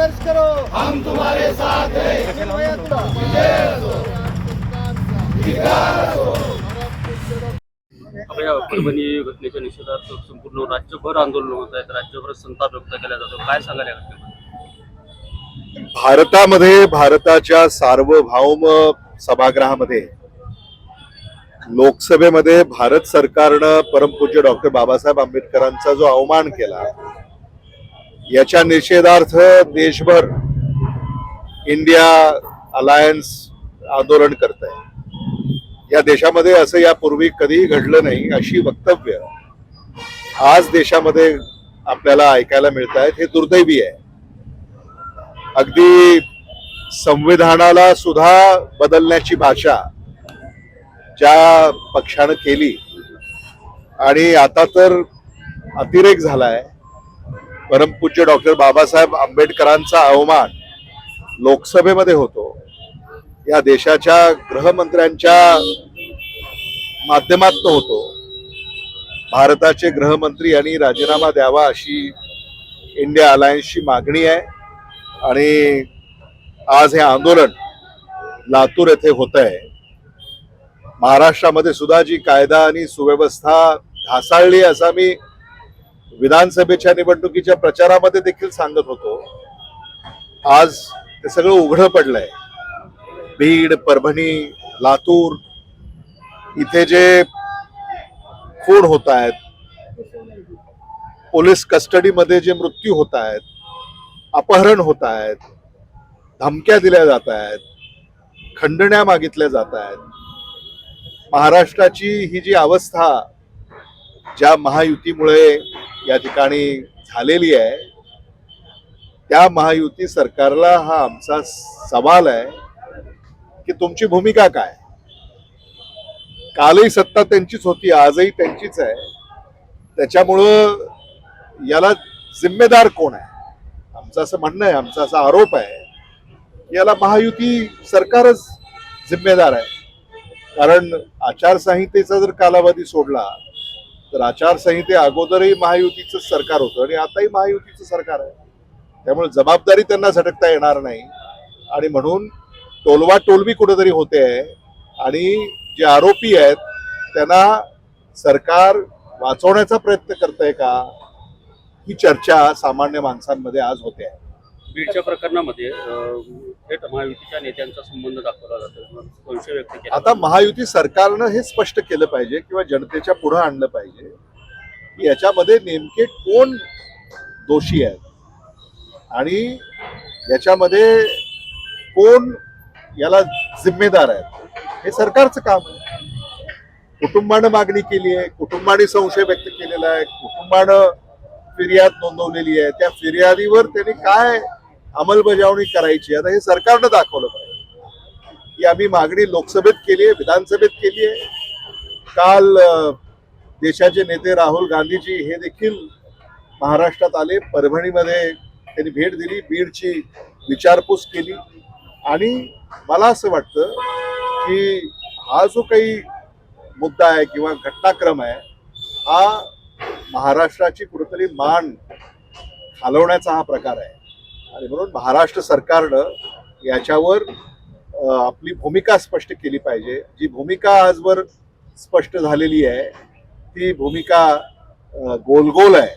संघर्ष करो, हम तुम्हारे साथ हैं। आपल्या परभणी घटनेच्या निषेधार्थ संपूर्ण राज्यभर आंदोलन होत आहेत, राज्यभर संताप व्यक्त केला जातो. काय सांगाल या घटनेबद्दल? भारतामध्ये भारताच्या सार्वभौम सभागृहामध्ये लोकसभेमध्ये भारत सरकारनं परमपूज्य डॉक्टर बाबासाहेब आंबेडकरांचा जो अवमान केला याच्या निषेधार्थ देशभर इंडिया अलायन्स आंदोलन करत आहे. या देशामध्ये असं यापूर्वी कधीही घडलं नाही अशी वक्तव्य आज देशामध्ये आपल्याला ऐकायला मिळत आहेत. हे दुर्दैवी आहे. अगदी संविधानाला सुद्धा बदलण्याची भाषा ज्या पक्षानं केली आणि आता तर अतिरेक झालाय. परमपूज्य डॉक्टर बाबासाहेब आंबेडकरांचा अवमान लोकसभेमध्ये होतो. या देशाच्या गृहमंत्र्यांच्या माध्यमातून होतो. भारताचे गृहमंत्री यांनी राजीनामा द्यावा अशी इंडिया अलायन्सची मागणी आहे आणि आज हे आंदोलन लातूर येथे होत आहे. महाराष्ट्रामध्ये सुद्धा जी कायदा आणि सुव्यवस्था ढासळली असं मी विधानसभेच्या निवडणुकीच्या प्रचारामध्ये देखील सांगत होतो. आज ते सगळं उघडं पडलंय. बीड, परभणी, लातूर इथे जे खून होत आहेत, पोलीस कस्टडीमध्ये जे मृत्यू होत आहेत, अपहरण होत आहेत, धमक्या दिल्या जात आहेत, खंडण्या मागितल्या जात आहेत. महाराष्ट्राची ही जी अवस्था ज्या महायुतीमुळे या ठिकाणी झालेली आहे त्या महायुती सरकारला हा आमचा सवाल आहे की तुमची भूमिका काय. कालही सत्ता त्यांचीच होती, आजही त्यांचीच आहे. त्याच्यामुळं याला जिम्मेदार कोण आहे आमचं असं म्हणणं आहे, आमचा असा आरोप आहे. याला महायुती सरकारच जिम्मेदार आहे. कारण आचारसंहितेचा जर कालावधी सोडला तर आचारसंहिते अगोदरही महायुतीचं सरकार होतं आणि आताही महायुतीचं सरकार आहे. त्यामुळे जबाबदारी त्यांना झटकता येणार नाही आणि म्हणून टोलवा टोलवी कुठेतरी होते आहे आणि जे आरोपी आहेत त्यांना सरकार वाचवण्याचा प्रयत्न करतंय का ही चर्चा सामान्य माणसांमध्ये आज होते आहे. बीडच्या प्रकरणामध्ये थेट महायुतीच्या नेत्यांचा संबंध दाखवला जातो, संशय व्यक्त केला. आता महायुती सरकारनं हे स्पष्ट केलं पाहिजे किंवा जनतेच्या पुढे आणलं पाहिजे की याच्यामध्ये नेमके कोण दोषी आहेत आणि याच्यामध्ये कोण याला जिम्मेदार आहेत. हे सरकारचं काम आहे. कुटुंबानं मागणी केली आहे, कुटुंबाने संशय व्यक्त केलेला आहे, कुटुंबानं फिर्याद नोंदवलेली आहे. त्या फिर्यादीवर त्यांनी काय अंमलबजावणी करायची आता हे सरकारनं दाखवलं पाहिजे की आम्ही मागणी लोकसभेत केली आहे, विधानसभेत केली आहे. काल देशाचे नेते राहुल गांधीजी हे देखील महाराष्ट्रात आले. परभणीमध्ये त्यांनी भेट दिली, बीडची विचारपूस केली आणि मला असं वाटतं की हा जो काही मुद्दा आहे किंवा घटनाक्रम आहे हा महाराष्ट्राची कुठेतरी मान हलवण्याचा हा प्रकार आहे आणि म्हणून महाराष्ट्र सरकारनं याच्यावर आपली भूमिका स्पष्ट केली पाहिजे. जी भूमिका आजवर स्पष्ट झालेली आहे ती भूमिका गोलगोल आहे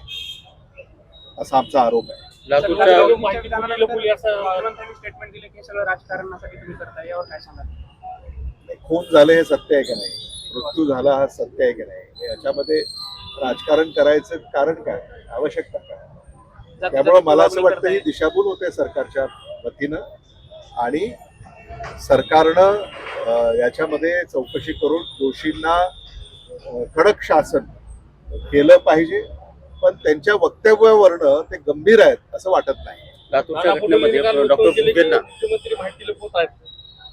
असा आमचा आरोप आहे. खून झाले हे सत्य आहे की नाही, मृत्यू झाला हा सत्य आहे की नाही, याच्यामध्ये राजकारण करायचं कारण काय, आवश्यकता काय. त्यामुळे मला असं वाटतं ही दिशाभूल होते सरकारच्या वतीनं आणि सरकारनं याच्यामध्ये चौकशी करून दोषींना कडक शासन केलं पाहिजे. पण त्यांच्या वक्तव्यावरनं ते गंभीर आहेत असं वाटत नाही. लातूरच्या घटनेमध्ये डॉक्टर भुजेंना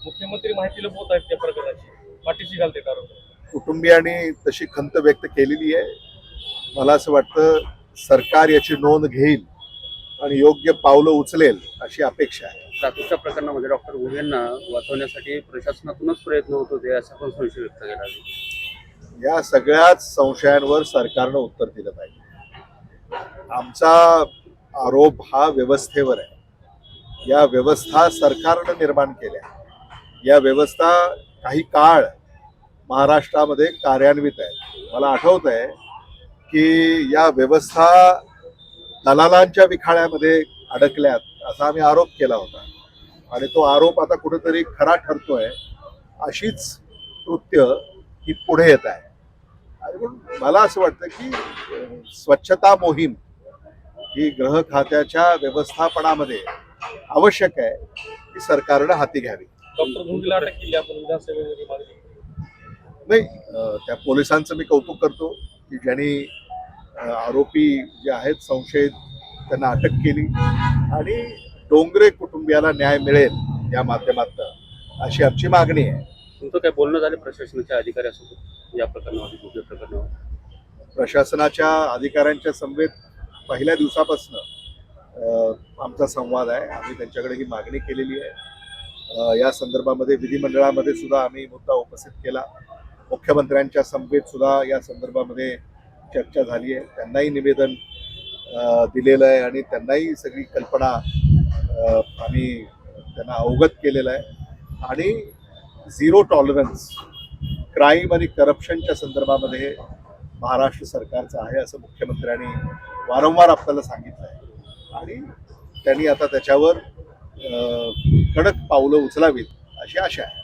मुख्यमंत्री माहिती लपवत आहेत त्या प्रकाराची पाठीशी घालते कारण कुटुंबियांनी तशी खंत व्यक्त केलेली आहे. मला असं वाटतं सरकार याची नोंद घेईल आणि योग्य पावलं उचलेल अशी अपेक्षा आहे. लातूरच्या प्रकरणामध्ये डॉक्टर भुजेंना वाचवण्यासाठी प्रशासनातूनच प्रयत्न होत होते असा पण संशय व्यक्त केला. या सगळ्याच संशयांवर सरकारनं उत्तर दिलं पाहिजे. आमचा आरोप हा व्यवस्थेवर आहे. या व्यवस्था सरकारनं निर्माण केल्या. या व्यवस्था काही काळ महाराष्ट्रामध्ये कार्यान्वित आहे. मला आठवत आहे की या व्यवस्था दलालांच्या विखाळ्यामध्ये अडकल्यात असा आम्ही आरोप केला होता आणि तो आरोप आता कुठेतरी खरा ठरतोय. अशीच कृत्य ही पुढे येत आहे. आणि म्हणून मला असं वाटतं की स्वच्छता मोहीम ही गृह खात्याच्या व्यवस्थापनामध्ये आवश्यक आहे की सरकारनं हाती घ्यावी. डॉक्टर धुंडीला अटक केली आपण विधानसभेमध्ये मागणी. नाही, त्या पोलिसांचं मी कौतुक करतो की ज्यांनी आरोपी जे आहेत संशयित त्यांना अटक केली आणि डोंगरे कुटुंबियाला न्याय मिळेल या माध्यमातून अशी आमची मागणी आहे. तुमचं काय बोलणं झालं प्रशासनाच्या अधिकाऱ्यासोबत या प्रकरणावर योग्य प्रकरणावर? प्रशासनाच्या अधिकाऱ्यांच्या समवेत पहिल्या दिवसापासून आमचा संवाद आहे. आम्ही त्यांच्याकडे ही मागणी केलेली आहे. या संदर्भामध्ये विधिमंडळामध्ये सुद्धा आम्ही मुद्दा उपस्थित केला. मुख्यमंत्र्यांच्या समवेत सुद्धा या संदर्भामध्ये चर्चा झाली आहे. त्यांनाही निवेदन दिलेलं आहे आणि त्यांनाही सगळी कल्पना आम्ही त्यांना अवगत केलेलं आहे. आणि झिरो टॉलरन्स क्राईम आणि करप्शनच्या संदर्भामध्ये महाराष्ट्र सरकारचं आहे असं मुख्यमंत्र्यांनी वारंवार आपल्याला सांगितलं आहे. आणि त्यांनी आता त्याच्यावर कडक पावलं उचलावीत अशी आशा आहे.